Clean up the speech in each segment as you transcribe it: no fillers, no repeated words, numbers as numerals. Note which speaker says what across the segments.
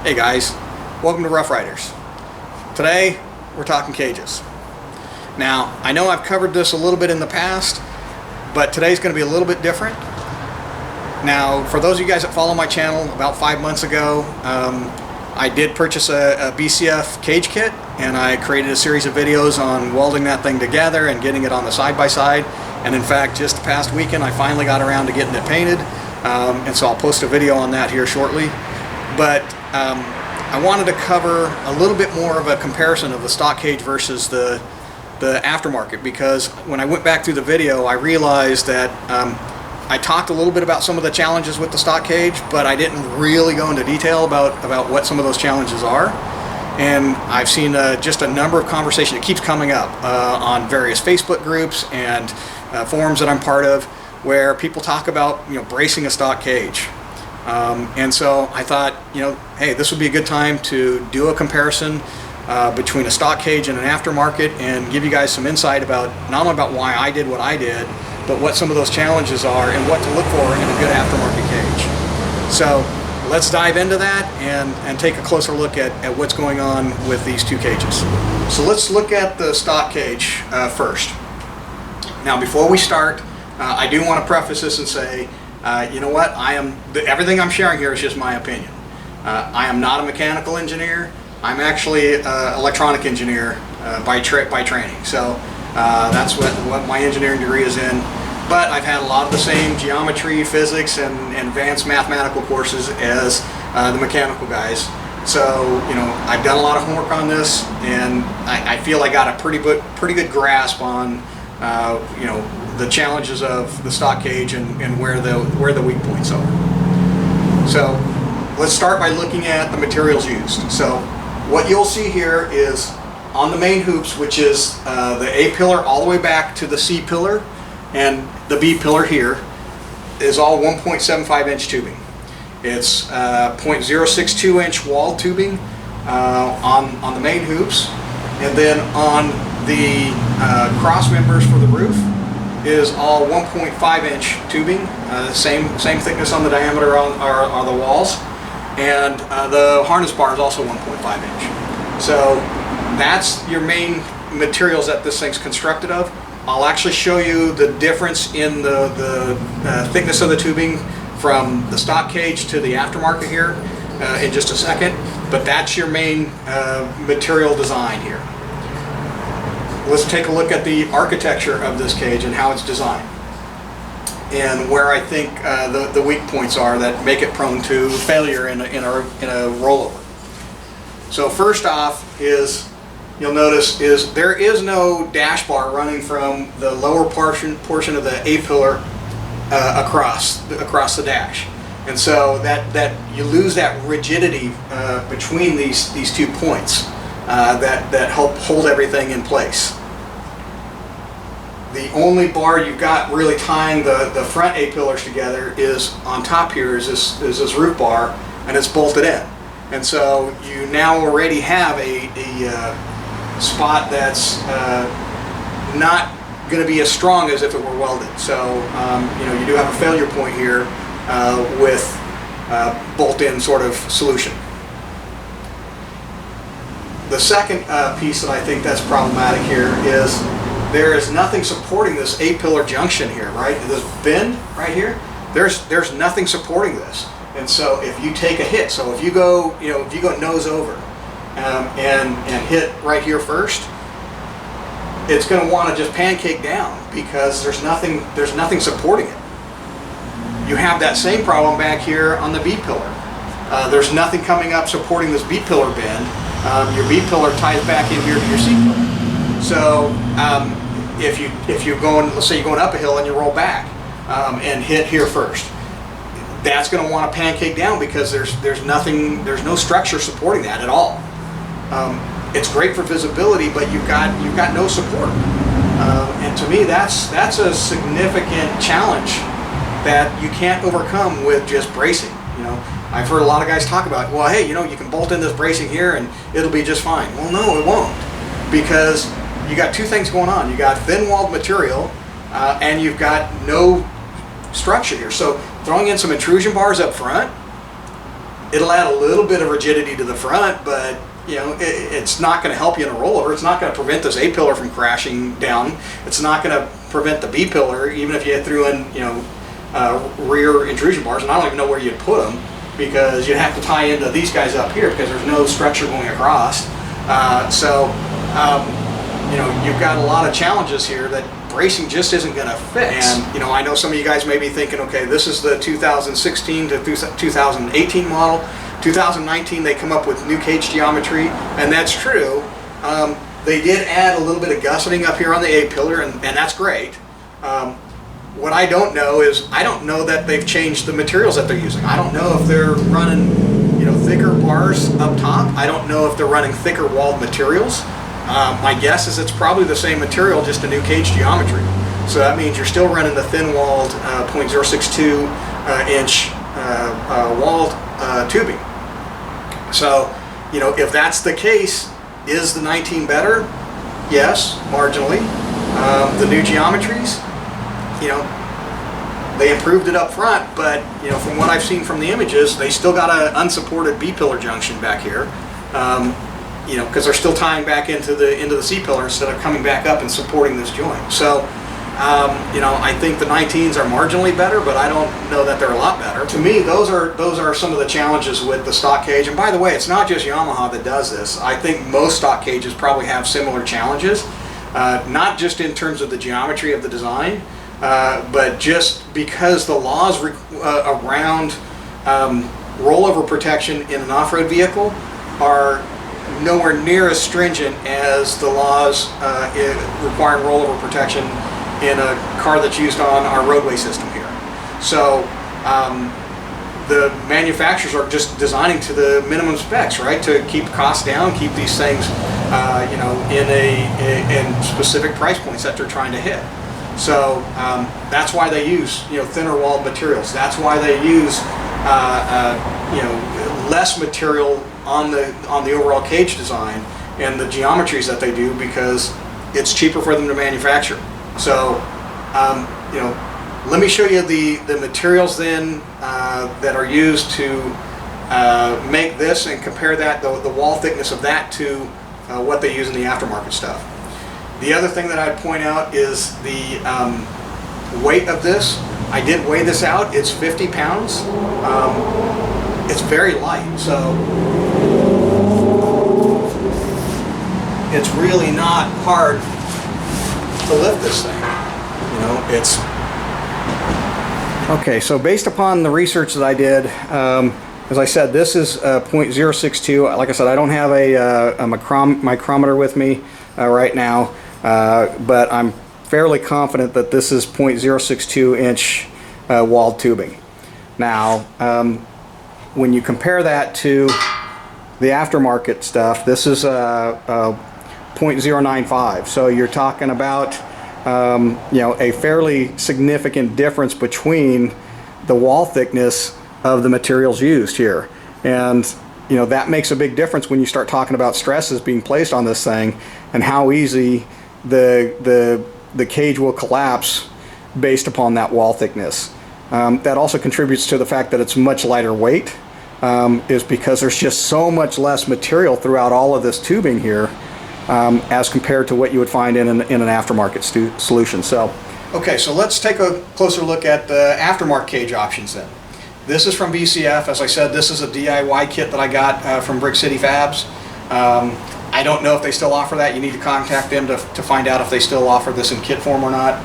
Speaker 1: Hey guys, welcome to Rough Riders. Today we're talking cages. Now I know I've covered this a little bit in the past, but today's going to be a little bit different. Now for those of you guys that follow my channel, about 5 months ago I did purchase a BCF cage kit, and I created a series of videos on welding that thing together and getting it on the side-by-side. And in fact, just the past weekend I finally got around to getting it painted, and so I'll post a video on that here shortly. But I wanted to cover a little bit more of a comparison of the stock cage versus the aftermarket, because when I went back through the video I realized that I talked a little bit about some of the challenges with the stock cage, but I didn't really go into detail about what some of those challenges are. And I've seen just a number of conversations. It keeps coming up on various Facebook groups and forums that I'm part of, where people talk about bracing a stock cage. And so I thought, hey, this would be a good time to do a comparison between a stock cage and an aftermarket, and give you guys some insight about not only about why I did what I did, but what some of those challenges are and what to look for in a good aftermarket cage. So let's dive into that and take a closer look at what's going on with these two cages. So let's look at the stock cage first. Now before we start, I do want to preface this and say, you know what, everything I'm sharing here is just my opinion. I am not a mechanical engineer. I'm actually an electronic engineer by training. So that's what my engineering degree is in. But I've had a lot of the same geometry, physics, and advanced mathematical courses as the mechanical guys. So I've done a lot of homework on this, and I feel I got a pretty good grasp on the challenges of the stock cage and where the weak points are. So let's start by looking at the materials used. So what you'll see here is on the main hoops, which is the A pillar all the way back to the C pillar, and the B pillar here, is all 1.75 inch tubing. It's 0.062 inch wall tubing on the main hoops, and then on the cross members for the roof is all 1.5 inch tubing, same thickness on the diameter are the walls, and the harness bar is also 1.5 inch. So that's your main materials that this thing's constructed of. I'll actually show you the difference in the thickness of the tubing from the stock cage to the aftermarket here in just a second, but that's your main material design here. Let's take a look at the architecture of this cage and how it's designed, and where I think the weak points are that make it prone to failure in a rollover. So first off is, you'll notice, there is no dash bar running from the lower portion of the A pillar across the dash, and so that you lose that rigidity between these 2 points that help hold everything in place. The only bar you've got really tying the front A pillars together is on top here, is this roof bar, and it's bolted in. And so you now already have a spot that's not going to be as strong as if it were welded. So you do have a failure point here with bolt-in sort of solution. The second piece that I think that's problematic here is there is nothing supporting this A-pillar junction here, right? This bend right here, there's nothing supporting this. And so if you take a hit, so if you go nose over and hit right here first, it's going to want to just pancake down because there's nothing supporting it. You have that same problem back here on the B pillar. There's nothing coming up supporting this B pillar bend. Your B pillar ties back in here to your C pillar. So if you're going, let's say you're going up a hill and you roll back and hit here first, that's going to want to pancake down because there's no structure supporting that at all. It's great for visibility, but you've got no support. And to me, that's a significant challenge that you can't overcome with just bracing. I've heard a lot of guys talk about, well, hey, you can bolt in this bracing here and it'll be just fine. Well, no, it won't, because you got two things going on. You got thin walled material and you've got no structure here. So throwing in some intrusion bars up front It'll add a little bit of rigidity to the front, but you know, it's not going to help you in a rollover. It's not going to prevent this A-pillar from crashing down. It's not going to prevent the B-pillar, even if you threw in, you know, rear intrusion bars, and I don't even know where you'd put them, because you'd have to tie into these guys up here because there's no structure going across. You know, you've got a lot of challenges here that bracing just isn't going to fix. And you know, I know some of you guys may be thinking, okay, this is the 2016 to 2018 model. 2019 they come up with new cage geometry, and that's true. They did add a little bit of gusseting up here on the A-pillar, and that's great. What I don't know is, I don't know that they've changed the materials that they're using. I don't know if they're running, you know, thicker bars up top. I don't know if they're running thicker walled materials. My guess is it's probably the same material, just a new cage geometry. So that means you're still running the thin-walled 0.062 inch walled tubing. So, you know, if that's the case, is the 19 better? Yes, marginally. The new geometries, you know, they improved it up front, but you know, from what I've seen from the images, they still got an unsupported B-pillar junction back here. You know, because they're still tying back into the C-pillar instead of coming back up and supporting this joint. So, you know, I think the 19s are marginally better, but I don't know that they're a lot better. To me, those are some of the challenges with the stock cage. And by the way, it's not just Yamaha that does this. I think most stock cages probably have similar challenges, not just in terms of the geometry of the design, but just because the laws around rollover protection in an off-road vehicle are nowhere near as stringent as the laws requiring rollover protection in a car that's used on our roadway system here. So the manufacturers are just designing to the minimum specs, right, to keep costs down, keep these things you know, in specific price points that they're trying to hit. So that's why they use, you know, thinner walled materials. That's why they use you know, less material on the overall cage design and the geometries that they do, because it's cheaper for them to manufacture. So you know, let me show you the materials then that are used to make this, and compare that, the wall thickness of that, to what they use in the aftermarket stuff. The other thing that I'd point out is the weight of this. I did weigh this out. It's 50 pounds. It's very light, so it's really not hard to lift this thing. You know, it's okay. So based upon the research that I did, as I said, this is 0.062. Like I said, I don't have a micrometer with me right now, but I'm fairly confident that this is 0.062 inch walled tubing. Now, when you compare that to the aftermarket stuff, this is 0.095. So you're talking about you know, a fairly significant difference between the wall thickness of the materials used here. And you know, that makes a big difference when you start talking about stresses being placed on this thing and how easy the cage will collapse based upon that wall thickness. That also contributes to the fact that it's much lighter weight, is because there's just so much less material throughout all of this tubing here, as compared to what you would find in an aftermarket solution. So, okay, so let's take a closer look at the aftermarket cage options then. This is from BCF. As I said, this is a DIY kit that I got from Brick City Fabs. I don't know if they still offer that. You need to contact them to find out if they still offer this in kit form or not.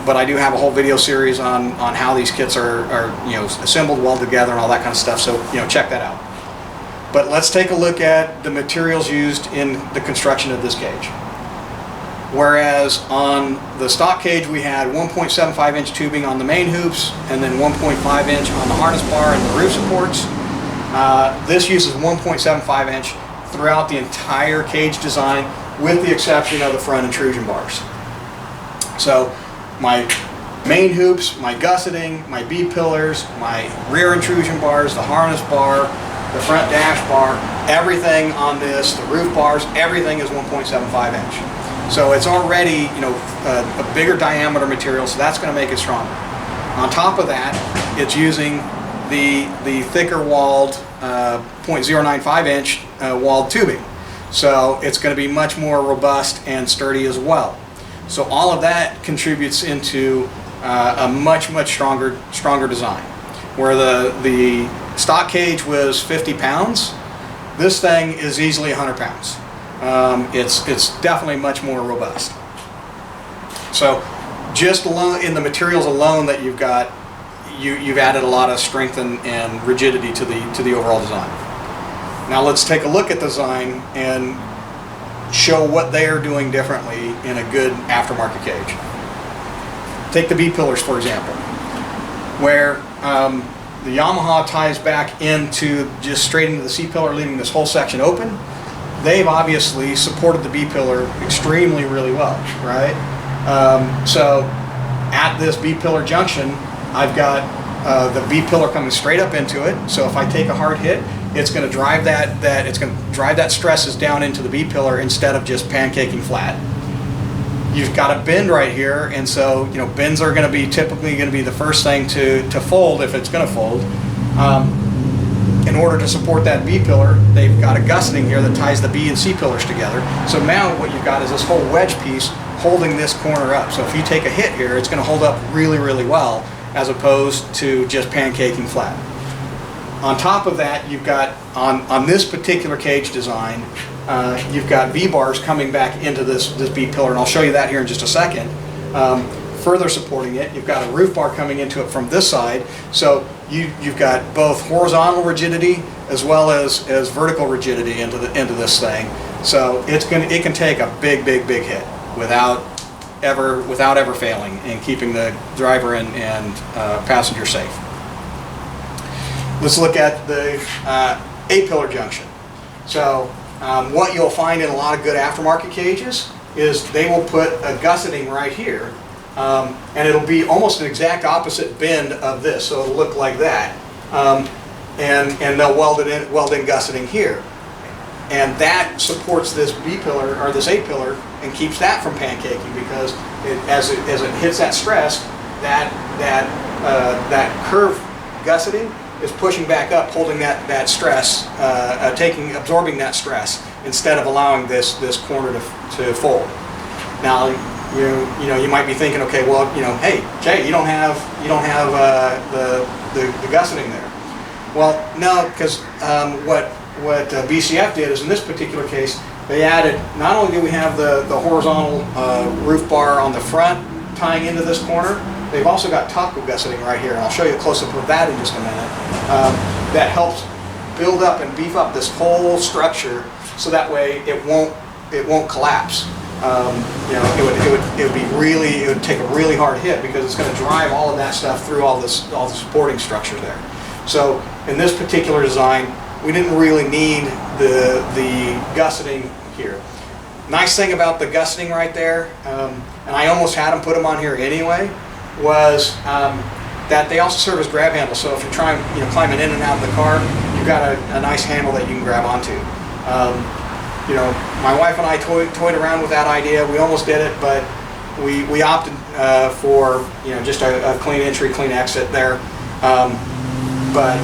Speaker 1: But I do have a whole video series on how these kits are you know, assembled, welded together, and all that kind of stuff. So you know, check that out. But let's take a look at the materials used in the construction of this cage. Whereas on the stock cage we had 1.75 inch tubing on the main hoops, and then 1.5 inch on the harness bar and the roof supports. This uses 1.75 inch throughout the entire cage design, with the exception of the front intrusion bars. So my main hoops, my gusseting, my B-pillars, my rear intrusion bars, the harness bar, the front dash bar, everything on this, the roof bars, everything is 1.75 inch. So it's already, you know, a bigger diameter material, so that's going to make it stronger. On top of that, it's using the thicker walled 0.095 inch walled tubing. So it's going to be much more robust and sturdy as well. So all of that contributes into a much stronger design. Where the stock cage was 50 pounds, this thing is easily 100 pounds. It's definitely much more robust. So just alone in the materials alone that you've got, you've added a lot of strength and rigidity to the overall design. Now let's take a look at the design and show what they are doing differently in a good aftermarket cage. Take the B pillars for example, where the Yamaha ties back into just straight into the C pillar, leaving this whole section open. They've obviously supported the B pillar extremely really well, right? So at this B pillar junction, I've got the B pillar coming straight up into it. So if I take a hard hit, it's going to drive that stresses down into the B pillar instead of just pancaking flat. You've got a bend right here, and so bends are going to be typically going to be the first thing to fold if it's going to fold. In order to support that B pillar, they've got a gusseting here that ties the B and C pillars together. So now what you've got is this whole wedge piece holding this corner up. So if you take a hit here, it's going to hold up really well, as opposed to just pancaking flat. On top of that, you've got on this particular cage design, you've got V-bars coming back into this B pillar, and I'll show you that here in just a second. Further supporting it, you've got a roof bar coming into it from this side, so you've got both horizontal rigidity as well as vertical rigidity into this thing. So it can take a big hit without ever failing and keeping the driver and passenger safe. Let's look at the 8-pillar junction. So what you'll find in a lot of good aftermarket cages is they will put a gusseting right here, and it'll be almost an exact opposite bend of this, so it'll look like that, and they'll weld in gusseting here, and that supports this B pillar or this 8-pillar and keeps that from pancaking, because as it hits that stress, that curve gusseting is pushing back up, holding that stress, absorbing that stress instead of allowing this corner to fold. Now you might be thinking, okay, well, hey Jay, you don't have the gusseting there. Well, no, because what BCF did is in this particular case they added, not only do we have the horizontal roof bar on the front tying into this corner, they've also got taco gusseting right here, and I'll show you a close-up of that in just a minute. That helps build up and beef up this whole structure, so that way it won't collapse. It would take a really hard hit, because it's going to drive all of that stuff through all the supporting structure there. So in this particular design, we didn't really need the gusseting here. Nice thing about the gusseting right there, and I almost had them put them on here anyway, was that they also serve as grab handles. So if you're trying, climbing in and out of the car, you've got a nice handle that you can grab onto. My wife and I toyed around with that idea. We almost did it, but we opted for just a clean entry, clean exit there. But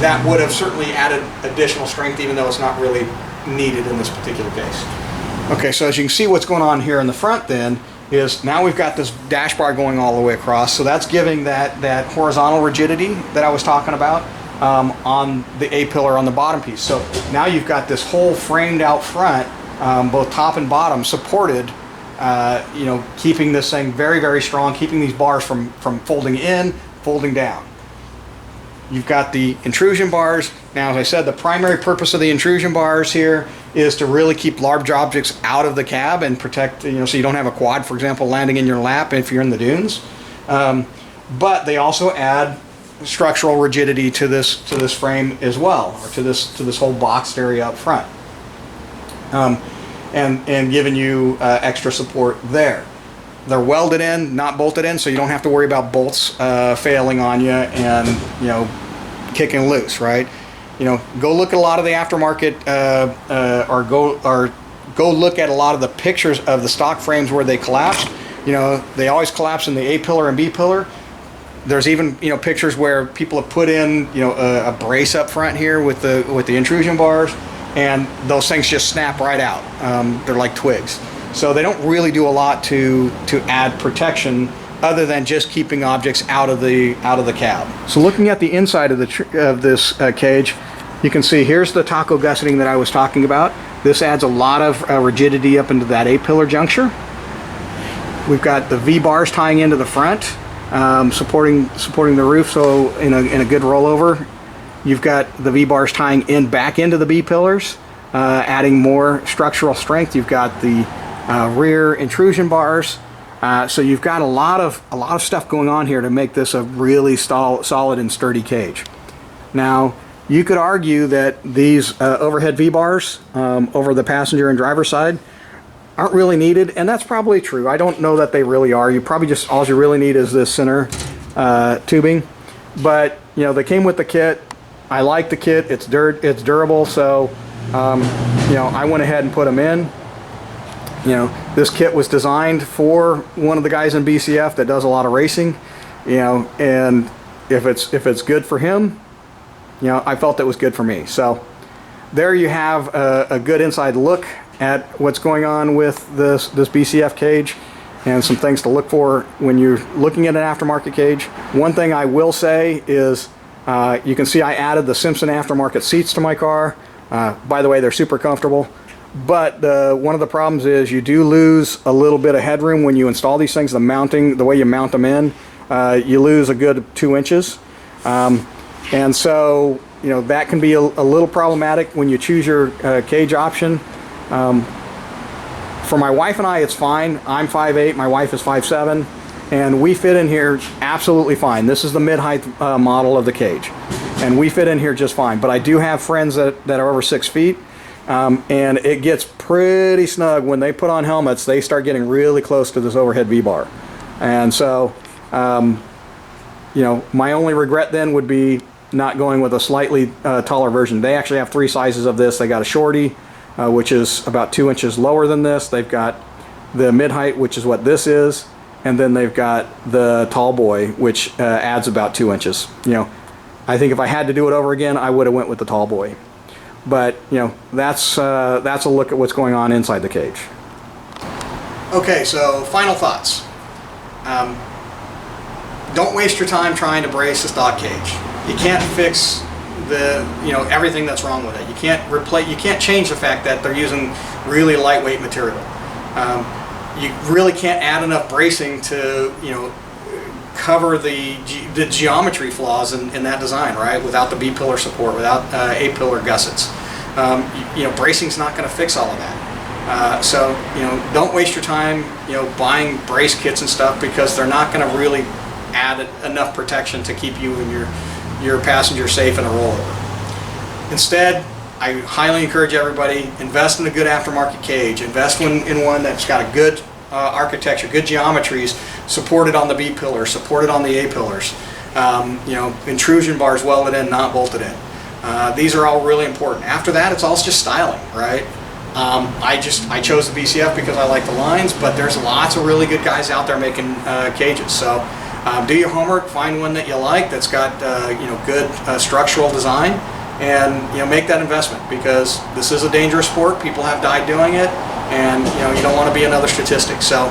Speaker 1: that would have certainly added additional strength, even though it's not really needed in this particular case. Okay, so as you can see, what's going on here in the front then is now we've got this dash bar going all the way across, so that's giving that horizontal rigidity that I was talking about on the A-pillar on the bottom piece. So now you've got this whole framed out front, both top and bottom, supported, keeping this thing very strong, keeping these bars from folding in, folding down. You've got the intrusion bars. Now, as I said, the primary purpose of the intrusion bars here is to really keep large objects out of the cab and protect, so you don't have a quad, for example, landing in your lap if you're in the dunes. But they also add structural rigidity to this frame as well, or to this whole boxed area up front, and giving you extra support there. They're welded in, not bolted in, so you don't have to worry about bolts failing on you and kicking loose, right? Go look at a lot of the aftermarket, or go look at a lot of the pictures of the stock frames where they collapse. They always collapse in the A pillar and B pillar. There's even pictures where people have put in a brace up front here with the intrusion bars, and those things just snap right out. They're like twigs, so they don't really do a lot to add protection other than just keeping objects out of the cab. So looking at the inside of this cage, you can see here's the taco gusseting that I was talking about. This adds a lot of rigidity up into that A-pillar juncture. We've got the V-bars tying into the front, supporting the roof, so in a good rollover. You've got the V-bars tying in back into the B-pillars, adding more structural strength. You've got the rear intrusion bars. So you've got a lot of stuff going on here to make this a really solid and sturdy cage. Now, you could argue that these overhead V-bars over the passenger and driver side aren't really needed, and that's probably true. I don't know that they really are. You probably just, all you really need is this center tubing. But they came with the kit. I like the kit. It's durable, so I went ahead and put them in. This kit was designed for one of the guys in BCF that does a lot of racing, and if it's good for him, I felt it was good for me. So there you have a good inside look at what's going on with this BCF cage, and some things to look for when you're looking at an aftermarket cage. One thing I will say is you can see I added the Simpson aftermarket seats to my car. By the way, they're super comfortable. But one of the problems is you do lose a little bit of headroom when you install these things. The way you mount them in, you lose a good 2 inches. And so, that can be a little problematic when you choose your cage option. For my wife and I, it's fine. I'm 5'8", my wife is 5'7", and we fit in here absolutely fine. This is the mid-height model of the cage, and we fit in here just fine. But I do have friends that are over 6 feet. And it gets pretty snug when they put on helmets. They start getting really close to this overhead V-bar, and so my only regret then would be not going with a slightly taller version. They actually have 3 sizes of this. They got a shorty, which is about 2 inches lower than this. They've got the mid-height, which is what this is, and then they've got the tall boy, which adds about 2 inches. I think if I had to do it over again, I would have went with the tall boy. But that's a look at what's going on inside the cage. Okay, so final thoughts. Don't waste your time trying to brace a stock cage. You can't fix everything that's wrong with it. You can't change the fact that they're using really lightweight material. You really can't add enough bracing to cover the geometry flaws in that design, right? Without the B-pillar support, without A-pillar gussets. Bracing's not going to fix all of that. So don't waste your time buying brace kits and stuff, because they're not going to really add enough protection to keep you and your passenger safe in a rollover. Instead, I highly encourage everybody, invest in a good aftermarket cage. Invest in one that's got a good architecture, good geometries, supported on the B-pillar, supported on the A-pillars. Intrusion bars welded in, not bolted in. These are all really important. After that, it's all just styling, right? I chose the BCF because I like the lines, but there's lots of really good guys out there making cages. So do your homework, find one that you like that's got good structural design, and make that investment, because this is a dangerous sport. People have died doing it, and you don't want to be another statistic. So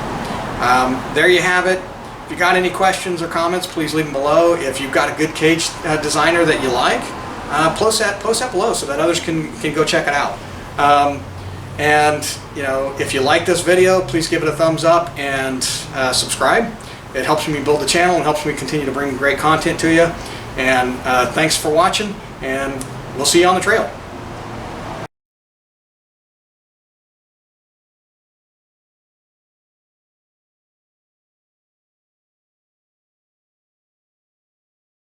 Speaker 1: there you have it. If you got any questions or comments, please leave them below. If you've got a good cage designer that you like, post that below so that others can go check it out. And if you like this video, please give it a thumbs up and subscribe. It helps me build the channel and helps me continue to bring great content to you. And thanks for watching, and we'll see you on the trail.